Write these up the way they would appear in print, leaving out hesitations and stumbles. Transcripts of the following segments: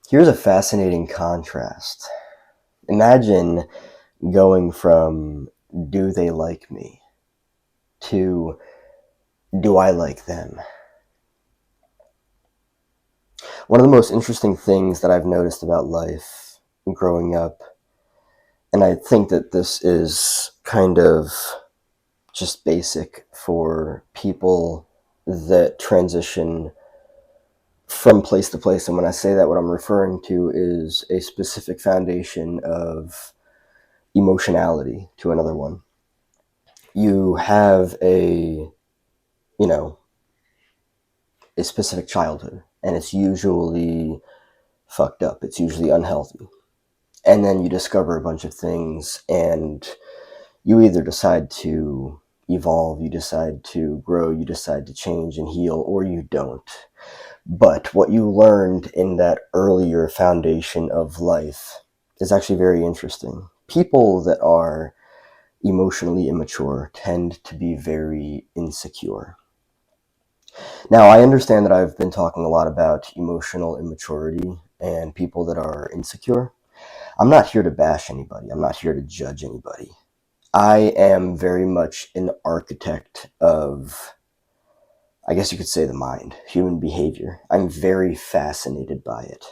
Here's a fascinating contrast. Imagine going from do they like me to do I like them? One of the most interesting things that I've noticed about life growing up, and I think that this is kind of just basic for people that transition from place to place. And when I say that, what I'm referring to is a specific foundation of emotionality to another one. You have you know, a specific childhood, and it's usually fucked up. It's usually unhealthy. And then you discover a bunch of things, and you either decide to evolve, you decide to grow, you decide to change and heal, or you don't. But what you learned in that earlier foundation of life is actually very interesting. People that are emotionally immature tend to be very insecure. Now, I understand that I've been talking a lot about emotional immaturity and people that are insecure. I'm not here to bash anybody. I'm not here to judge anybody. I am very much an architect of, I guess you could say, the mind, human behavior. I'm very fascinated by it.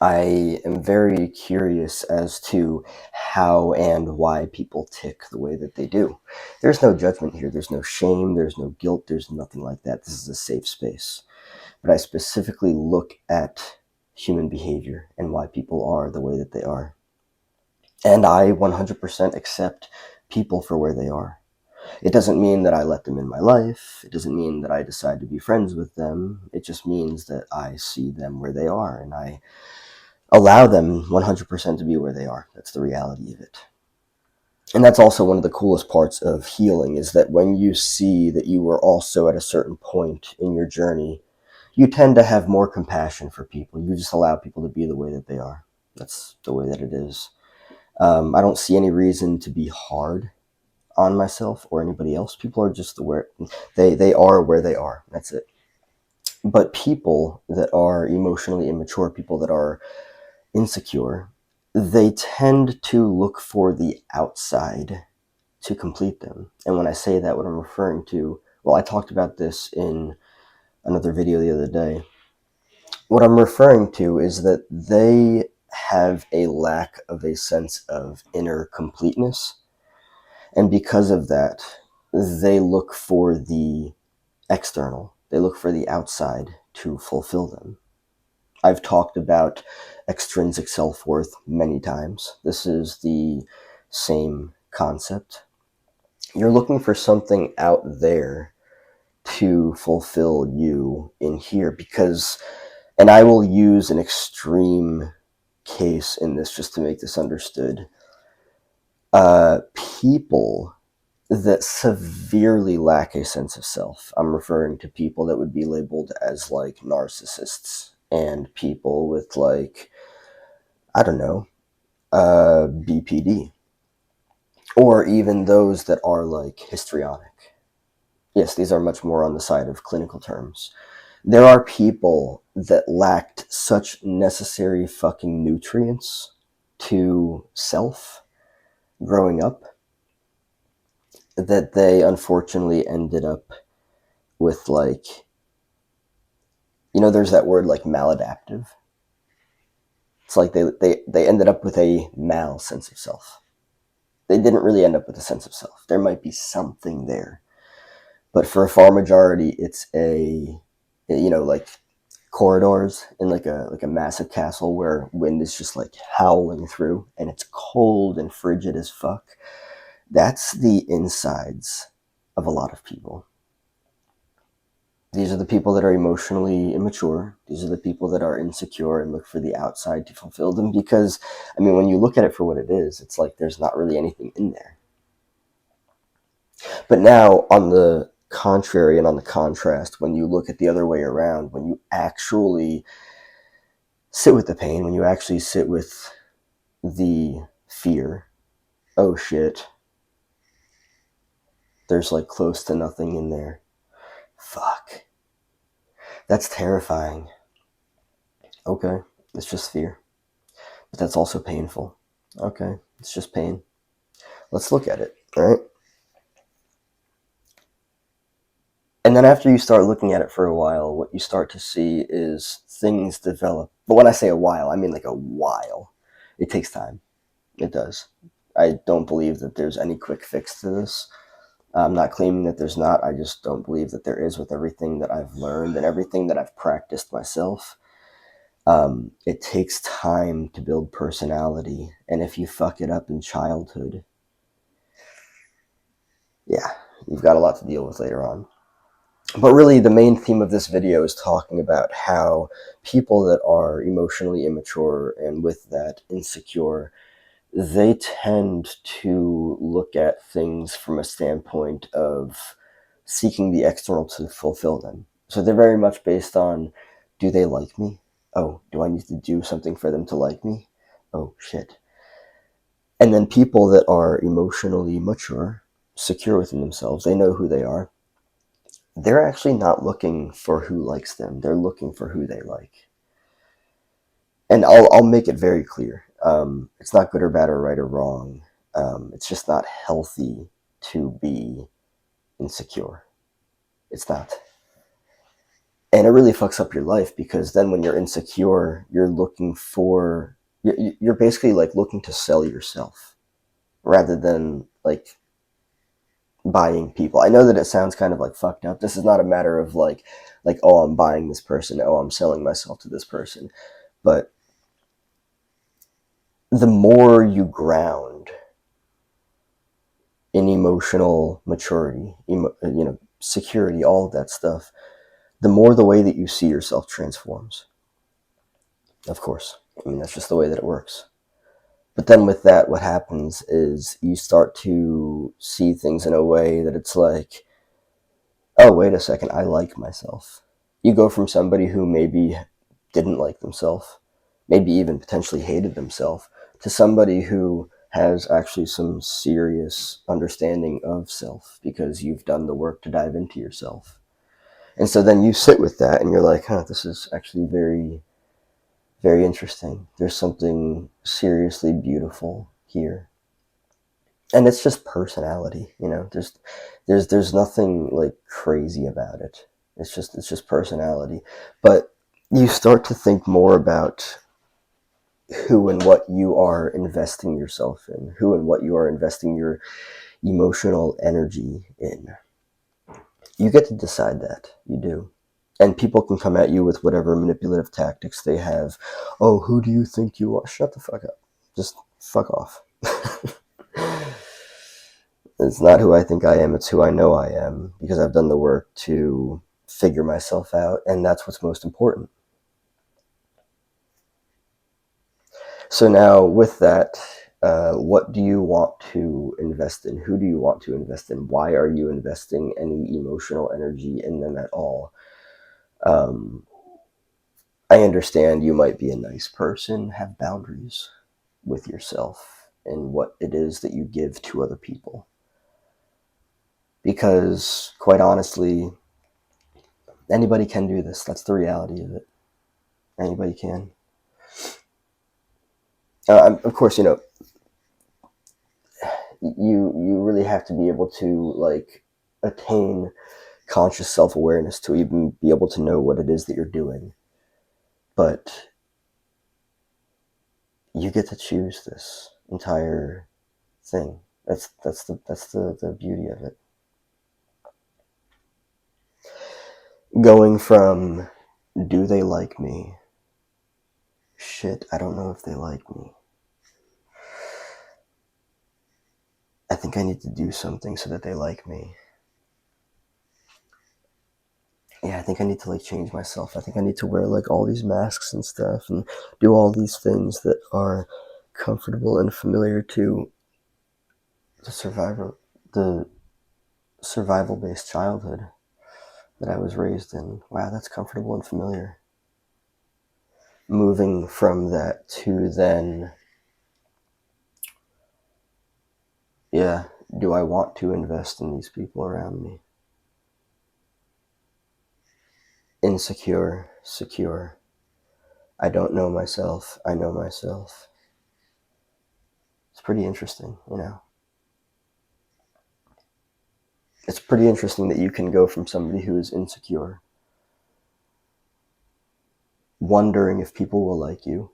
I am very curious as to how and why people tick the way that they do. There's no judgment here. There's no shame. There's no guilt. There's nothing like that. This is a safe space. But I specifically look at human behavior and why people are the way that they are. And I 100% accept people for where they are. It doesn't mean that I let them in my life. It doesn't mean that I decide to be friends with them. It just means that I see them where they are and I allow them 100% to be where they are. That's the reality of it. And that's also one of the coolest parts of healing, is that when you see that you are also at a certain point in your journey, you tend to have more compassion for people. You just allow people to be the way that they are. That's the way that it is. I don't see any reason to be hard on myself or anybody else. People are just they are where they are. That's it. But people that are emotionally immature, people that are insecure, they tend to look for the outside to complete them. And when I say that, what I'm referring to, well, I talked about this in another video the other day. What I'm referring to is that they have a lack of a sense of inner completeness. And because of that, they look for the external, they look for the outside to fulfill them. I've talked about extrinsic self-worth many times. This is the same concept. You're looking for something out there to fulfill you in here because, and I will use an extreme case in this just to make this understood. People that severely lack a sense of self. I'm referring to people that would be labeled as like narcissists and people with like, I don't know, BPD, or even those that are like histrionic. Yes, these are much more on the side of clinical terms. There are people that lacked such necessary fucking nutrients to self growing up that they unfortunately ended up with like, there's that word like maladaptive. It's like they ended up with a mal sense of self. They didn't really end up with a sense of self. There might be something there. But for a far majority, it's like corridors in like a massive castle where wind is just like howling through and it's cold and frigid as fuck. That's the insides of a lot of people. These are the people that are emotionally immature. These are the people that are insecure and look for the outside to fulfill them because, I mean, when you look at it for what it is, it's like there's not really anything in there. But now, on the contrary and on the contrast, when you look at the other way around, when you actually sit with the pain, when you actually sit with the fear, oh shit, there's like close to nothing in there. Fuck. That's terrifying. Okay. It's just fear. But that's also painful. Okay, it's just pain. Let's look at it, all right? And then after you start looking at it for a while, what you start to see is things develop. But when I say a while, I mean like a while. It takes time. It does. I don't believe that there's any quick fix to this. I'm not claiming that there's not. I just don't believe that there is with everything that I've learned and everything that I've practiced myself. It takes time to build personality. And if you fuck it up in childhood, yeah, you've got a lot to deal with later on. But really, the main theme of this video is talking about how people that are emotionally immature and with that insecure, they tend to look at things from a standpoint of seeking the external to fulfill them. So they're very much based on, do they like me? Oh, do I need to do something for them to like me? Oh, shit. And then people that are emotionally mature, secure within themselves, they know who they are. They're actually not looking for who likes them. They're looking for who they like. And I'll make it very clear. It's not good or bad or right or wrong. It's just not healthy to be insecure. It's not. And it really fucks up your life because then when you're insecure, you're looking for, you're basically like looking to sell yourself rather than like buying people. I know that it sounds kind of like fucked up. This is not a matter of like oh, I'm buying this person. Oh, I'm selling myself to this person. But the more you ground in emotional maturity, security, all of that stuff, the more the way that you see yourself transforms. Of course. I mean, that's just the way that it works. But then with that, what happens is you start to see things in a way that it's like, oh, wait a second, I like myself. You go from somebody who maybe didn't like themselves, maybe even potentially hated themselves, to somebody who has actually some serious understanding of self because you've done the work to dive into yourself. And so then you sit with that and you're like, huh, this is actually very, very interesting. There's something seriously beautiful here. And it's just personality, there's nothing like crazy about it. It's just personality. But you start to think more about who and what you are investing yourself in, who and what you are investing your emotional energy in. You get to decide that. You do. And people can come at you with whatever manipulative tactics they have. Oh, who do you think you are? Shut the fuck up. Just fuck off. It's not who I think I am, it's who I know I am, because I've done the work to figure myself out, and that's what's most important. So now, with that, what do you want to invest in? Who do you want to invest in? Why are you investing any emotional energy in them at all? I understand you might be a nice person, have boundaries with yourself and what it is that you give to other people. Because, quite honestly, anybody can do this. That's the reality of it. Anybody can. Of course, you really have to be able to like attain conscious self-awareness to even be able to know what it is that you're doing. But you get to choose this entire thing. That's the beauty of it. Going from, do they like me? Shit, I don't know if they like me. I think I need to do something so that they like me. Yeah, I think I need to like change myself. I think I need to wear like all these masks and stuff and do all these things that are comfortable and familiar to the survival based childhood that I was raised in. Wow, that's comfortable and familiar. Moving from that to then, yeah, do I want to invest in these people around me? Insecure, secure. I don't know myself, I know myself. It's pretty interesting, you know. It's pretty interesting that you can go from somebody who is insecure, wondering if people will like you,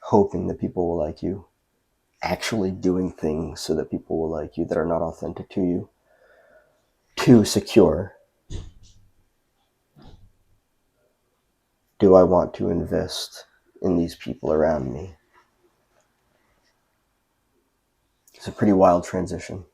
hoping that people will like you, actually doing things so that people will like you that are not authentic to you, to secure. Do I want to invest in these people around me? It's a pretty wild transition.